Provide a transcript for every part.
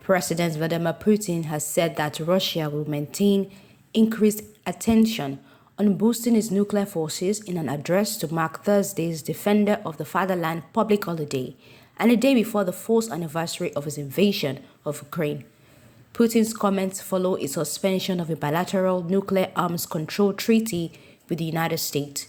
President Vladimir Putin has said that Russia will maintain increased attention on boosting its nuclear forces in an address to mark Thursday's Defender of the Fatherland public holiday and a day before the fourth anniversary of his invasion of Ukraine. Putin's comments follow a suspension of a bilateral nuclear arms control treaty with the United States.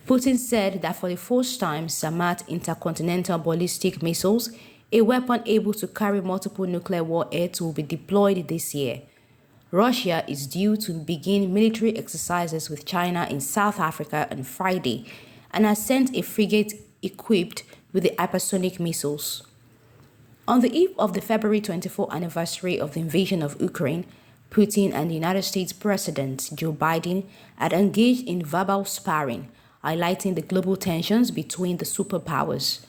Putin said that for the first time, Samad intercontinental ballistic missiles, a weapon able to carry multiple nuclear warheads, will be deployed this year. Russia is due to begin military exercises with China in South Africa on Friday and has sent a frigate equipped with the hypersonic missiles. On the eve of the February 24th anniversary of the invasion of Ukraine, Putin and the United States President Joe Biden had engaged in verbal sparring, highlighting the global tensions between the superpowers.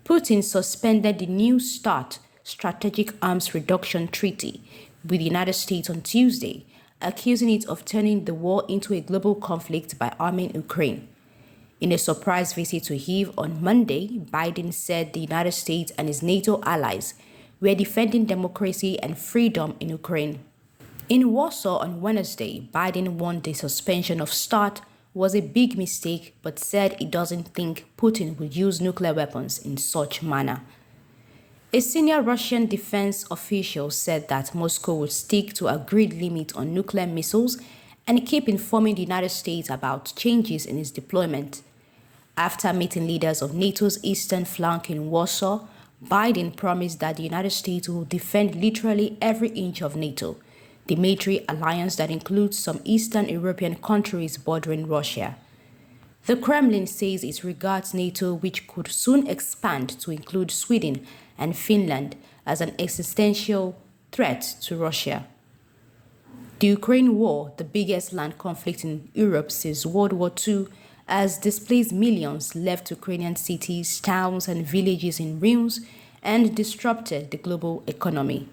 Putin suspended the New START Strategic Arms Reduction Treaty with the United States on Tuesday, accusing it of turning the war into a global conflict by arming Ukraine. In a surprise visit to Kyiv on Monday, Biden said the United States and its NATO allies were defending democracy and freedom in Ukraine. In Warsaw on Wednesday, Biden warned the suspension of START was a big mistake, but said he doesn't think Putin would use nuclear weapons in such manner. A senior Russian defense official said that Moscow would stick to agreed limit on nuclear missiles and keep informing the United States about changes in its deployment. After meeting leaders of NATO's eastern flank in Warsaw, Biden promised that the United States will defend literally every inch of NATO, the military alliance that includes some Eastern European countries bordering Russia. The Kremlin says it regards NATO, which could soon expand to include Sweden and Finland, as an existential threat to Russia. The Ukraine war, the biggest land conflict in Europe since World War II, has displaced millions, left Ukrainian cities, towns, and villages in ruins, and disrupted the global economy.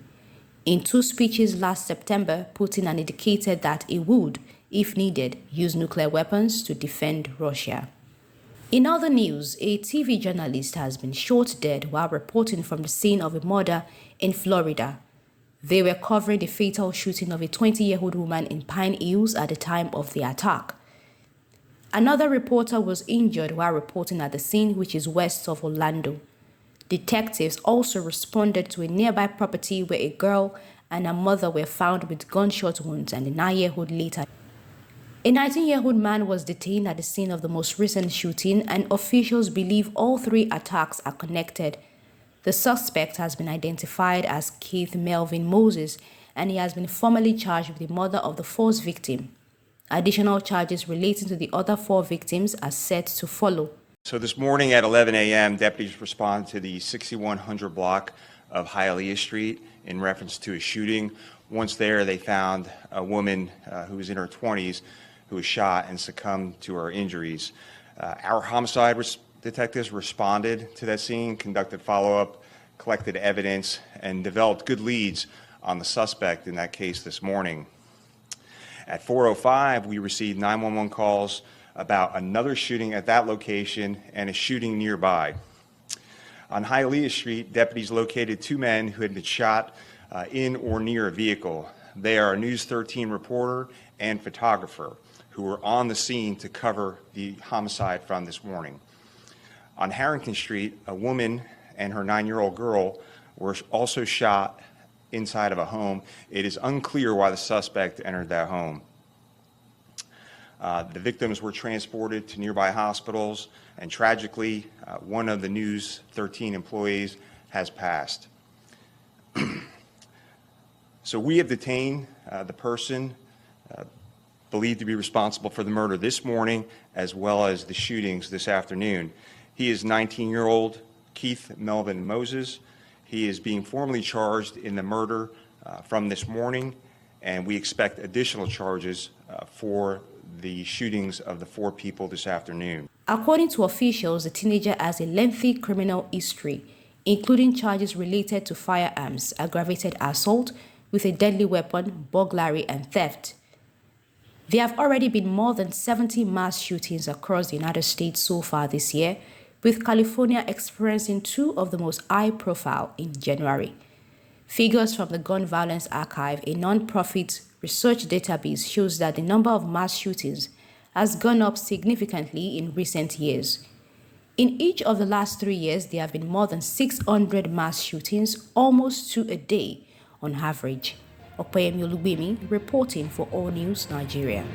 In two speeches last September, Putin had indicated that he would, if needed, use nuclear weapons to defend Russia. In other news, a TV journalist has been shot dead while reporting from the scene of a murder in Florida. They were covering the fatal shooting of a 20-year-old woman in Pine Hills at the time of the attack. Another reporter was injured while reporting at the scene, which is west of Orlando. Detectives also responded to a nearby property where a girl and her mother were found with gunshot wounds, and a 9-year-old later. A 19-year-old man was detained at the scene of the most recent shooting, and officials believe all three attacks are connected. The suspect has been identified as Keith Melvin Moses, and he has been formally charged with the murder of the first victim. Additional charges relating to the other 4 victims are set to follow. So this morning at 11 a.m., deputies responded to the 6100 block of Hialeah Street in reference to a shooting. Once there, they found a woman who was in her 20s who was shot and succumbed to her injuries. Our homicide detectives responded to that scene, conducted follow-up, collected evidence, and developed good leads on the suspect in that case this morning. At 4:05, we received 911 calls about another shooting at that location and a shooting nearby. On Hialeah Street, deputies located 2 men who had been shot in or near a vehicle. They are a News 13 reporter and photographer who were on the scene to cover the homicide from this morning. On Harrington Street, a woman and her 9-year-old girl were also shot inside of a home. It is unclear why the suspect entered that home. The victims were transported to nearby hospitals, and tragically, one of the News 13 employees has passed. So we have detained the person believed to be responsible for the murder this morning, as well as the shootings this afternoon. He is 19-year-old Keith Melvin Moses. He is being formally charged in the murder from this morning, and we expect additional charges for the shootings of the 4 people this afternoon. According to officials, the teenager has a lengthy criminal history, including charges related to firearms, aggravated assault with a deadly weapon, burglary, and theft. There have already been more than 70 mass shootings across the United States so far this year, with California experiencing 2 of the most high-profile in January. Figures from the Gun Violence Archive, a non-profit research database, shows that the number of mass shootings has gone up significantly in recent years. In each of the last 3 years, there have been more than 600 mass shootings, almost 2 a day on average. Opeyemi Olugbemi reporting for Allnews Nigeria.